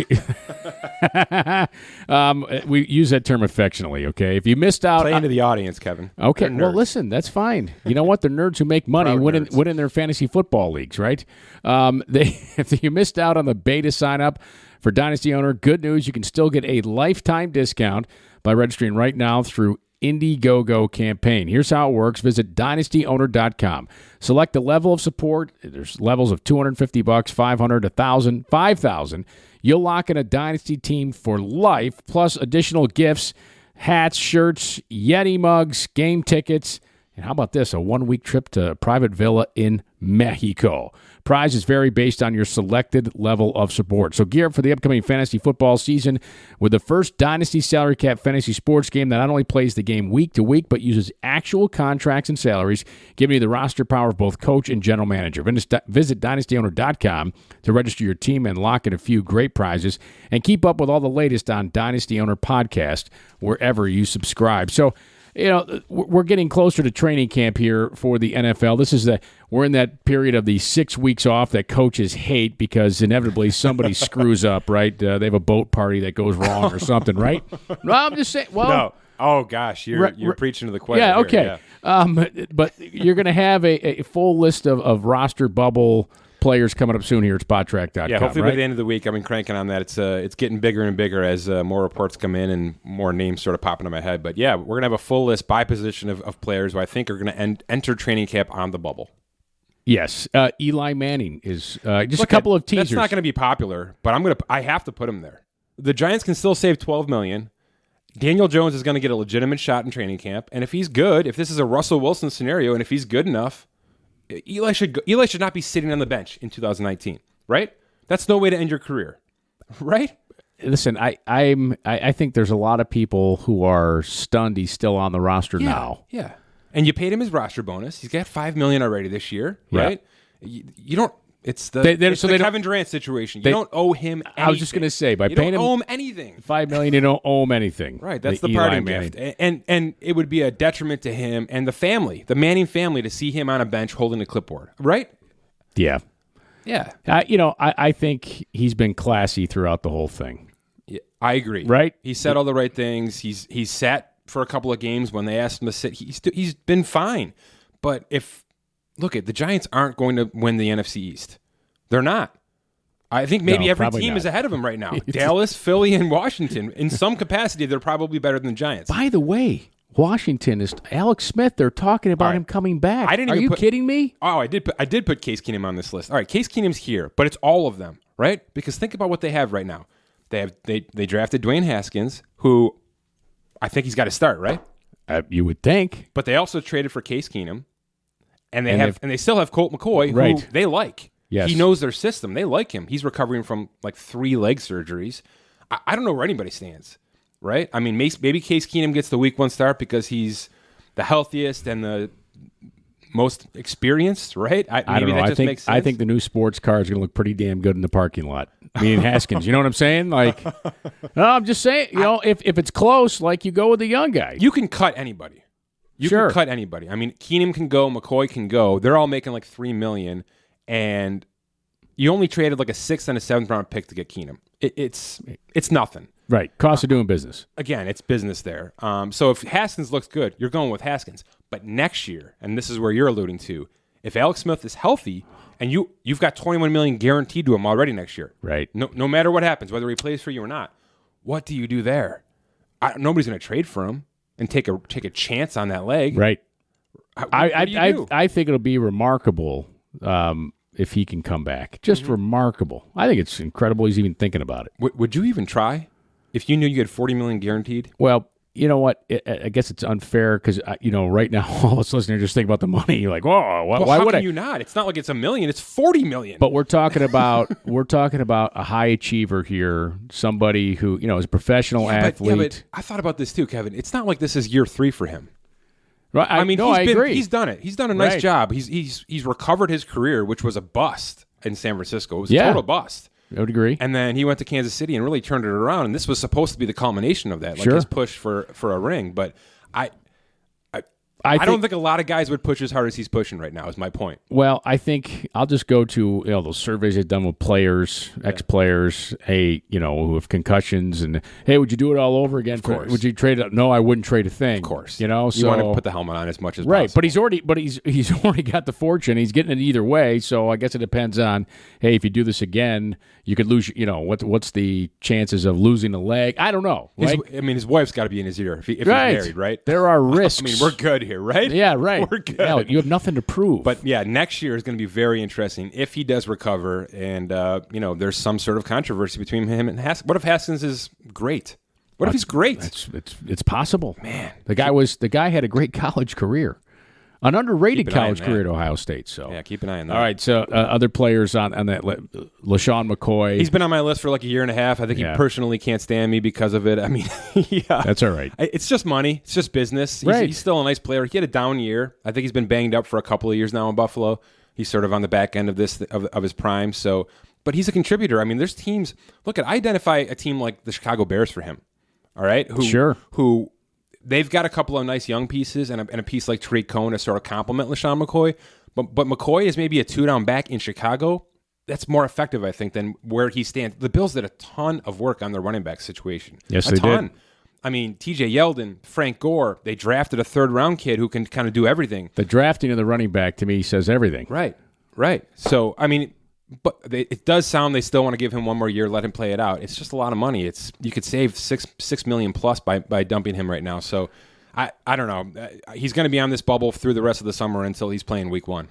use that term affectionately, okay? If you missed out... Play into the audience, Kevin. Okay, well, listen, that's fine. You know what? The nerds who make money win in their fantasy football leagues, right? If you missed out on the beta sign-up for Dynasty Owner, good news, you can still get a lifetime discount by registering right now through Indiegogo campaign. Here's how it works. Visit dynastyowner.com. Select the level of support. There's levels of $250, $500, $1,000, $5,000. You'll lock in a Dynasty team for life, plus additional gifts, hats, shirts, Yeti mugs, game tickets, and how about this? A 1-week trip to a private villa in Mexico. Prizes vary based on your selected level of support. So gear up for the upcoming fantasy football season with the first Dynasty Salary Cap fantasy sports game that not only plays the game week to week, but uses actual contracts and salaries, giving you the roster power of both coach and general manager. Visit dynastyowner.com to register your team and lock in a few great prizes, and keep up with all the latest on Dynasty Owner Podcast wherever you subscribe. So, we're getting closer to training camp here for the NFL. We're in that period of the 6 weeks off that coaches hate because inevitably somebody screws up, right? They have a boat party that goes wrong or something, right? No, I'm just saying. Well, no. Oh gosh, you're preaching to the choir. Yeah, okay. Here, yeah. But you're going to have a full list of roster bubble players coming up soon here at SpotTrack.com. Yeah, hopefully right? by the end of the week, I've been cranking on that. It's getting bigger and bigger as more reports come in and more names sort of pop into my head. But yeah, we're going to have a full list by position of players who I think are going to enter training camp on the bubble. Yes. Eli Manning is just a couple of teasers. That's not going to be popular, but I have to put him there. The Giants can still save $12 million. Daniel Jones is going to get a legitimate shot in training camp. And if he's good, if this is a Russell Wilson scenario, and if he's good enough, Eli should not be sitting on the bench in 2019, right? That's no way to end your career, right? Listen, I think there's a lot of people who are stunned he's still on the roster now. Yeah, and you paid him his roster bonus. He's got $5 million already this year, right? You don't. It's the Kevin Durant situation. You don't owe him anything. I was just going to say, you don't owe him anything. $5 million, you don't owe him anything. Right, that's the parting gift. And it would be a detriment to him and the family, the Manning family, to see him on a bench holding a clipboard, right? Yeah. Yeah. I think he's been classy throughout the whole thing. Yeah, I agree. Right? He said all the right things. He's sat for a couple of games when they asked him to sit. He's been fine. But the Giants aren't going to win the NFC East. They're not. I think maybe every team is ahead of them right now. Dallas, Philly, and Washington. In some capacity, they're probably better than the Giants. By the way, Washington is Alex Smith. They're talking about him coming back. Are you kidding me? Oh, I did put Case Keenum on this list. All right, Case Keenum's here, but it's all of them, right? Because think about what they have right now. They drafted Dwayne Haskins, who I think he's got to start, right? You would think. But they also traded for Case Keenum, and they still have Colt McCoy, right, who they like. Yes. He knows their system. They like him. He's recovering from like 3 leg surgeries. I don't know where anybody stands, right? I mean, maybe Case Keenum gets the week 1 start because he's the healthiest and the most experienced, right? I don't know. That just makes sense. I think the new sports car is going to look pretty damn good in the parking lot. Me and Haskins, you know what I'm saying? Like, no, I'm just saying, if it's close, like you go with the young guy. You can cut anybody. You can cut anybody. I mean, Keenum can go, McCoy can go. They're all making like $3 million. And you only traded like a 6th and a 7th round pick to get Keenum. It's nothing. Right. Cost of doing business. Again, it's business there. So if Haskins looks good, you're going with Haskins. But next year, and this is where you're alluding to, if Alex Smith is healthy and you've got $21 million guaranteed to him already next year. Right. No matter what happens, whether he plays for you or not, what do you do there? Nobody's going to trade for him and take a chance on that leg. Right. What do you do? I think it'll be remarkable if he can come back. Just remarkable. I think it's incredible he's even thinking about it. Would you even try if you knew you had $40 million guaranteed? Well, you know what? I guess it's unfair because, right now, all of us listeners just think about the money. You're like, whoa, why would I? You not? It's not like it's $1 million. It's $40 million. But we're talking about a high achiever here, somebody who, is a professional athlete. But I thought about this too, Kevin. It's not like this is year 3 for him. Right. I agree. He's done it. He's done a nice job. He's recovered his career, which was a bust in San Francisco. It was a total bust. I would agree. And then he went to Kansas City and really turned it around. And this was supposed to be the culmination of that, like his push for a ring. But I don't think a lot of guys would push as hard as he's pushing right now, is my point. Well, I think I'll just go to those surveys they've done with players, ex-players, who have concussions, and hey, would you do it all over again? Of course. Would you trade it? No, I wouldn't trade a thing. Of course. You want to put the helmet on as much as possible. But he's already got the fortune. He's getting it either way. So I guess it depends on, hey, if you do this again, you could lose. What's the chances of losing a leg? I don't know. His wife's got to be in his ear if he's married, right? There are risks. We're good here, right? Yeah, right. We're good. Yeah, you have nothing to prove. But yeah, next year is going to be very interesting if he does recover, and there's some sort of controversy between him and Haskins. What if Haskins is great? What if he's great? It's possible. Man, the guy had a great college career. An underrated college career at Ohio State. So yeah, keep an eye on that. All right, so other players on that, LaShawn McCoy. He's been on my list for like a year and a half. I think he personally can't stand me because of it. I mean, yeah. That's all right. It's just money. It's just business. He's still a nice player. He had a down year. I think he's been banged up for a couple of years now in Buffalo. He's sort of on the back end of of his prime. So, but he's a contributor. I mean, there's teams. Look, I identify a team like the Chicago Bears for him. All right, who they've got a couple of nice young pieces and a piece like Tariq Cohen to sort of complement LaShawn McCoy. But McCoy is maybe a 2-down back in Chicago. That's more effective, I think, than where he stands. The Bills did a ton of work on their running back situation. Yes, they did. I mean, T.J. Yeldon, Frank Gore, they drafted a third-round kid who can kind of do everything. The drafting of the running back, to me, says everything. Right. So, I mean, but it does sound they still want to give him one more year, let him play it out. It's just a lot of money. You could save $6 million plus by dumping him right now. So I don't know. He's going to be on this bubble through the rest of the summer until he's playing week 1.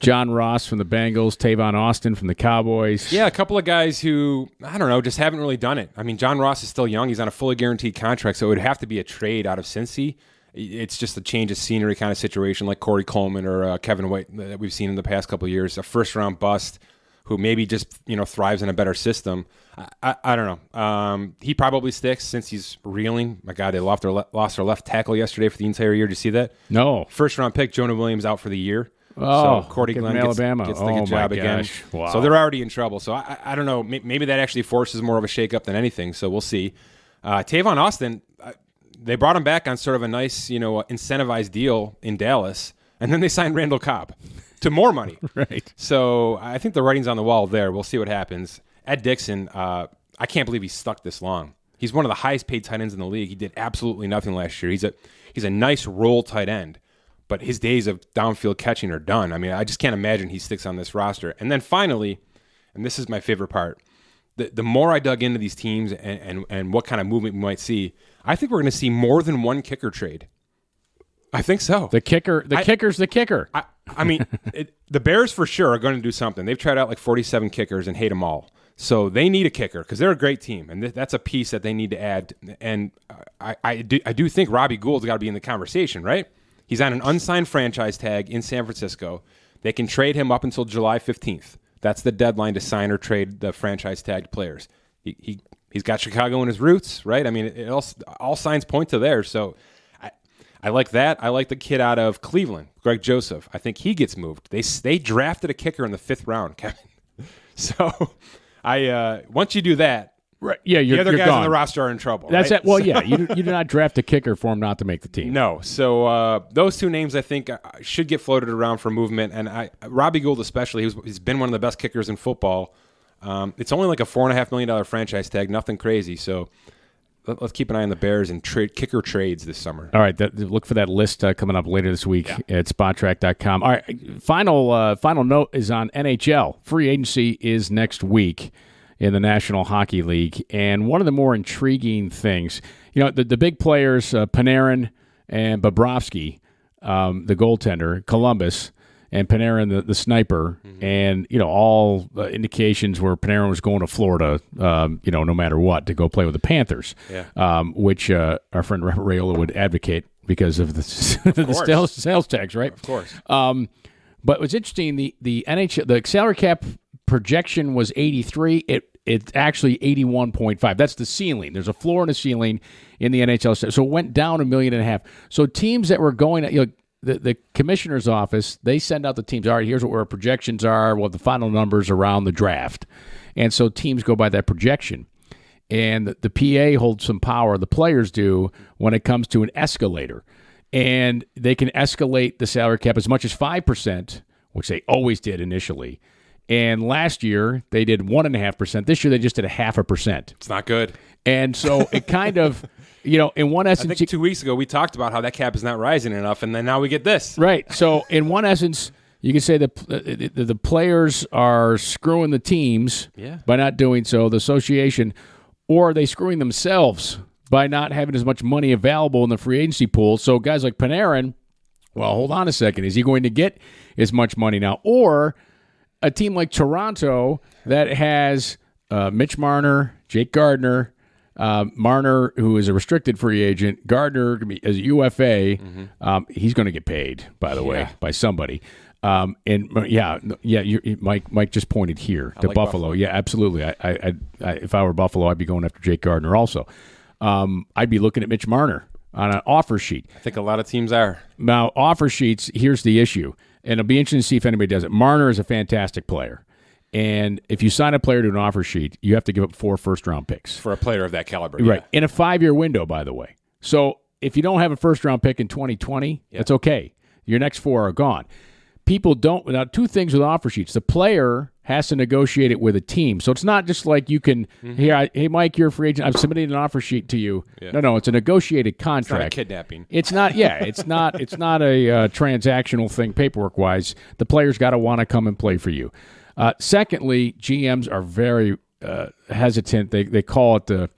John Ross from the Bengals, Tavon Austin from the Cowboys. Yeah, a couple of guys who, I don't know, just haven't really done it. I mean, John Ross is still young. He's on a fully guaranteed contract, so it would have to be a trade out of Cincy. It's just a change of scenery kind of situation like Corey Coleman or Kevin White that we've seen in the past couple of years. A first-round bust who maybe just thrives in a better system. I don't know. He probably sticks since he's reeling. My God, they lost their left tackle yesterday for the entire year. Did you see that? No. First-round pick, Jonah Williams, out for the year. Oh, so Cordy Glenn Alabama gets the good job again. Wow. So they're already in trouble. So I don't know. Maybe that actually forces more of a shakeup than anything. So we'll see. Tavon Austin, they brought him back on sort of a nice, incentivized deal in Dallas, and then they signed Randall Cobb. to more money. Right. So I think the writing's on the wall there. We'll see what happens. Ed Dixon, I can't believe he's stuck this long. He's one of the highest paid tight ends in the league. He did absolutely nothing last year. He's a nice role tight end, but his days of downfield catching are done. I mean, I just can't imagine he sticks on this roster. And then finally, and this is my favorite part, the more I dug into these teams and what kind of movement we might see, I think we're going to see more than one kicker trade. I think so. Kicker's the kicker. I mean, the Bears for sure are going to do something. They've tried out like 47 kickers and hate them all. So they need a kicker because they're a great team, and that's a piece that they need to add. And I do think Robbie Gould's got to be in the conversation, right? He's on an unsigned franchise tag in San Francisco. They can trade him up until July 15th. That's the deadline to sign or trade the franchise tagged players. He's got Chicago in his roots, right? I mean, all signs point to there. So I like that. I like the kid out of Cleveland, Greg Joseph. I think he gets moved. They drafted a kicker in the 5th round, Kevin. So once you do that, right? Yeah, the other guys gone. on the roster are in trouble. That's right? it. Well, yeah, you do not draft a kicker for him not to make the team. No. So those two names I think should get floated around for movement. And Robbie Gould especially, he's been one of the best kickers in football. It's only like a $4.5 million franchise tag, nothing crazy. So let's keep an eye on the Bears and kicker trades this summer. All right, look for that list coming up later this week at SpotTrack.com. All right, final note is on NHL. Free agency is next week in the National Hockey League, and one of the more intriguing things, the big players, Panarin and Bobrovsky, the goaltender, Columbus, and Panarin, the sniper, and all indications were Panarin was going to Florida, no matter what, to go play with the Panthers, which our friend Robert Raiola would advocate because of the sales tax, right? Of course. But what's interesting, the NHL, the salary cap projection was 83. It's actually 81.5. That's the ceiling. There's a floor and a ceiling in the NHL, so it went down $1.5 million. So teams that were going, the commissioner's office, they send out the teams. All right, here's what our projections are, what the final numbers around the draft. And so teams go by that projection. And the PA holds some power, the players do, when it comes to an escalator. And they can escalate the salary cap as much as 5%, which they always did initially. And last year, they did 1.5%. This year, they just did 0.5%. It's not good. And so it kind of... in one essence, I think 2 weeks ago we talked about how that cap is not rising enough, and then now we get this. Right. So in one essence, you can say that the players are screwing the teams by not doing so, the association, or are they screwing themselves by not having as much money available in the free agency pool? So guys like Panarin, well, hold on a second. Is he going to get as much money now? Or a team like Toronto that has Mitch Marner, Jake Gardner, Marner, who is a restricted free agent, Gardner as a UFA, he's going to get paid, by the way, by somebody. Mike just pointed here to Buffalo. Yeah, absolutely. I if I were Buffalo, I'd be going after Jake Gardner also. I'd be looking at Mitch Marner on an offer sheet. I think a lot of teams are. Now, offer sheets, here's the issue, and it'll be interesting to see if anybody does it. Marner is a fantastic player. And if you sign a player to an offer sheet, you have to give up 4 first-round picks. For a player of that caliber. Right. In a 5-year window, by the way. So if you don't have a first-round pick in 2020, that's okay. Your next 4 are gone. People don't – now, 2 things with offer sheets. The player has to negotiate it with a team. So it's not just like you can hey, Mike, you're a free agent. I'm submitting an offer sheet to you. Yeah. No, it's a negotiated contract. It's not a kidnapping. It's not – it's not a transactional thing paperwork-wise. The player's got to want to come and play for you. Secondly, GMs are very hesitant. They call it the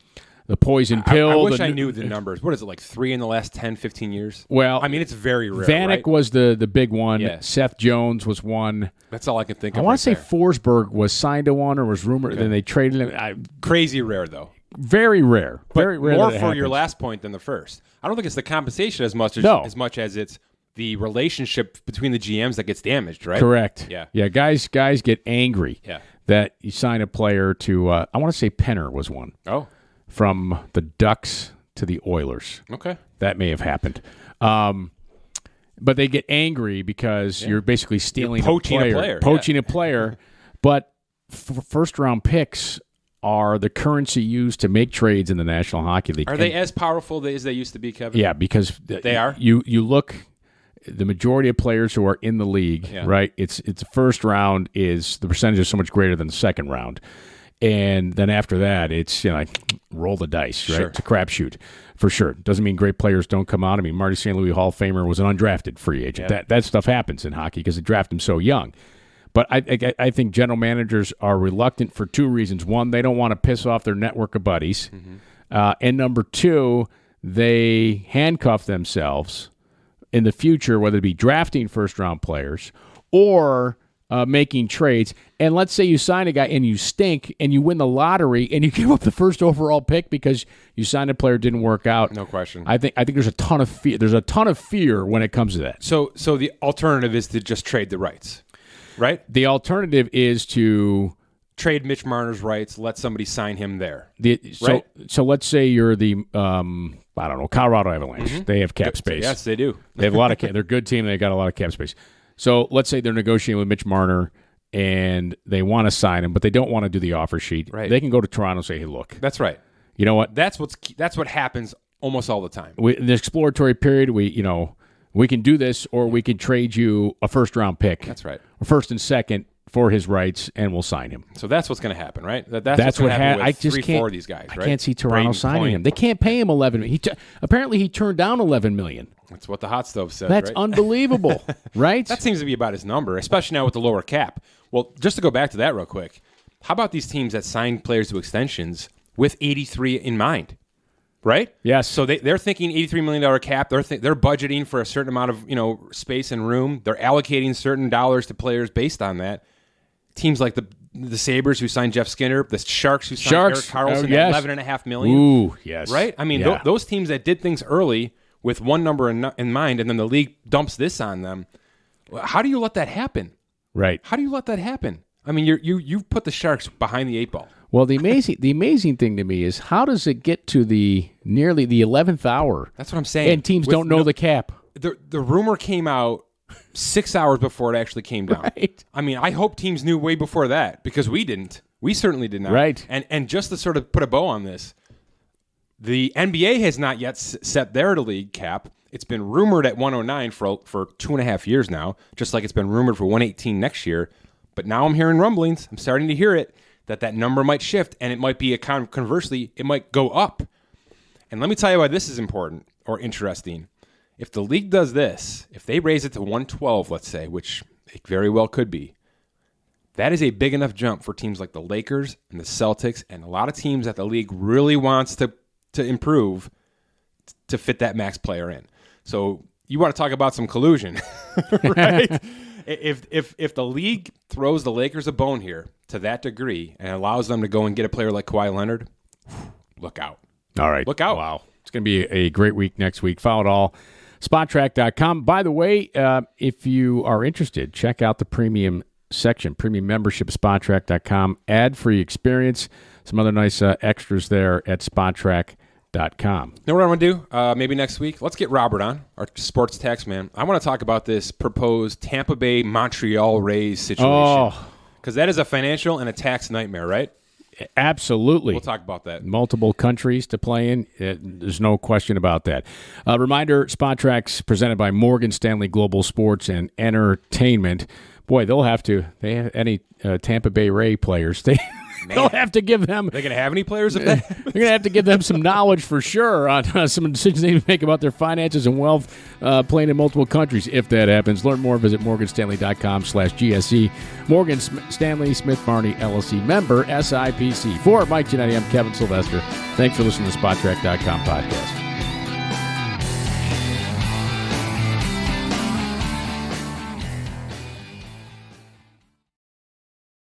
poison pill. I wish I knew the numbers. What is it, like 3 in the last 10, 15 years? Well, I mean, it's very rare. Vanek right? was the big one. Yeah. Seth Jones was one. That's all I can think of. I want to say Forsberg was signed to one or was rumored. Then they traded him. Crazy rare, though. Very rare. Very rare. More for your last point than the first. I don't think it's the compensation as much as it's the relationship between the GMs that gets damaged, right? Correct. Yeah. Guys get angry that you sign a player to. I want to say Penner was one. Oh, from the Ducks to the Oilers. Okay, that may have happened. But they get angry because you're basically stealing poaching a player. But first round picks are the currency used to make trades in the National Hockey League. Are they as powerful as they used to be, Kevin? Yeah, because they are. You look. the majority of players who are in the league, right? It's the first round is the percentage is so much greater than the second round. And then after that, it's like roll the dice, right? Sure. It's a crapshoot for sure. Doesn't mean great players don't come out. I mean, Marty St. Louis Hall of Famer was an undrafted free agent. That stuff happens in hockey because they draft him so young. But I think general managers are reluctant for two reasons. One, they don't want to piss off their network of buddies. And number two, they handcuff themselves in the future, whether it be drafting first-round players or making trades. And let's say you sign a guy and you stink and you win the lottery and you give up the first overall pick because you signed a player, didn't work out. No question. I think there's a ton of fear. There's a ton of fear when it comes to that. So the alternative is to just trade the rights, right? The alternative is to trade Mitch Marner's rights, let somebody sign him there. Right? So let's say you're the I don't know, Colorado Avalanche. They have cap space. Yes, they do. They have a lot of they're a good team. They got a lot of cap space. So let's say they're negotiating with Mitch Marner and they want to sign him, but they don't want to do the offer sheet. Right. They can go to Toronto and say, "Hey, look, that's right. You know what? That's what happens almost all the time. In the exploratory period, we can do this, or we can trade you a first round pick. That's right. Or first and second for his rights, and we'll sign him. So that's what's going to happen, right? That's what happened. I just can't. 4 of these guys. I right? can't see Toronto signing him. They can't pay him $11 million. Apparently, he turned down $11 million. That's what the hot stove said. That's right? unbelievable, right? That seems to be about his number, especially now with the lower cap. Well, just to go back to that real quick, how about these teams that sign players to extensions with 83 in mind? Right? Yes. So they're thinking $83 million cap. They're budgeting for a certain amount of space and room. They're allocating certain dollars to players based on that. Teams like the Sabres who signed Jeff Skinner, the Sharks who signed Erik Karlsson at $11.5 million. Ooh, yes. Right? I mean, those teams that did things early with one number in mind, and then the league dumps this on them. How do you let that happen? Right. How do you let that happen? I mean, you've put the Sharks behind the 8 ball. Well, the amazing thing to me is how does it get to nearly the 11th hour? That's what I'm saying. And teams don't know the cap. The rumor came out 6 hours before it actually came down. Right. I mean, I hope teams knew way before that because we didn't. We certainly did not. Right. And just to sort of put a bow on this, the NBA has not yet set their league cap. It's been rumored at 109 for 2.5 years now, just like it's been rumored for 118 next year. But now I'm hearing rumblings. I'm starting to hear it. That number might shift, and it might be conversely, it might go up. And let me tell you why this is important or interesting. If the league does this, if they raise it to 112, let's say, which it very well could be, that is a big enough jump for teams like the Lakers and the Celtics and a lot of teams that the league really wants to improve to fit that max player in. So you want to talk about some collusion, right? If the league throws the Lakers a bone here to that degree and allows them to go and get a player like Kawhi Leonard, look out. All right. Look out. Wow. It's going to be a great week next week. Follow it all. Spottrack.com. By the way, if you are interested, check out the premium section, premium membership at Spottrack.com. Ad-free experience. Some other nice extras there at Spottrack.com. You know what I want to do? Maybe next week. Let's get Robert on, our sports tax man. I want to talk about this proposed Tampa Bay Montreal Rays situation. Because that is a financial and a tax nightmare, right? Absolutely. We'll talk about that. Multiple countries to play in. There's no question about that. Reminder, Spottrack's presented by Morgan Stanley Global Sports and Entertainment. Boy, they have any Tampa Bay Ray players. They'll have to give them. They're going to have any players of that? They're going to have to give them some knowledge for sure on some decisions they make about their finances and wealth playing in multiple countries. If that happens, learn more. Visit morganstanley.com/GSE. Morgan Stanley Smith Barney LLC member SIPC. For Mike Giannetti, I'm Kevin Sylvester. Thanks for listening to the Spottrack.com podcast.